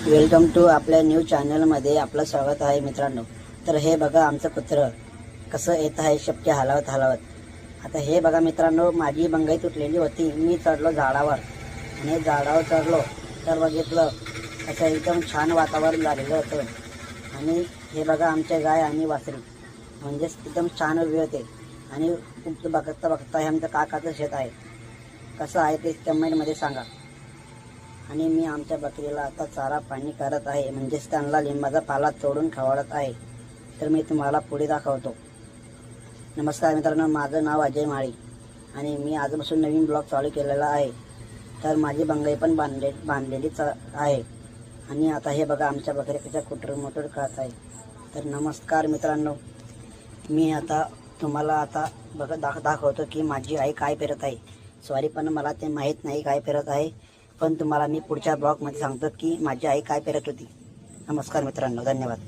Welcome to आपल्या new चॅनलमध्ये आपलं स्वागत आहे मित्रांनो। तर हे बघा आमचं कुत्रं कसं येत आहे शपके हलवत हलवत। आता हे बघा मित्रांनो, माझी बंगई तुटलेली होती, मी चढलो झाडावर आणि झाडावर चढलो तर बघितलं असं एकदम छान वातावरण झालेलं होतं। आणि हे बघा आमचे गाय आणि वासरी म्हणजेच एकदम छान उभी होते। आणि बघता बघता हे आमचं काकाचं शेत आहे, कसं आहे ते कमेंटमध्ये सांगा। आणि मी आमच्या बकरीला आता चारा पाणी करत आहे, म्हणजेच त्यांना लिंबाचा पाला तोडून खवडत आहे। तर मी तुम्हाला पुढे दाखवतो। नमस्कार मित्रांनो, माझं नाव अजय माळी आणि मी आजपासून नवीन ब्लॉग चालू केलेला आहे। तर माझी बंगई पण बांधलेलीच आहे। आणि आता हे बघा आमच्या बकऱ्या कशा कुटर मोटर खात आहे। तर नमस्कार मित्रांनो, मी आता तुम्हाला आता दाखवतो की माझी आई काय पेरत आहे। सॉरी, पण मला ते माहीत नाही काय पेरत आहे, पण तुम्हाला मी पुढच्या ब्लॉगमध्ये सांगतो की माझी आई काय पेरत होती। नमस्कार मित्रांनो, धन्यवाद।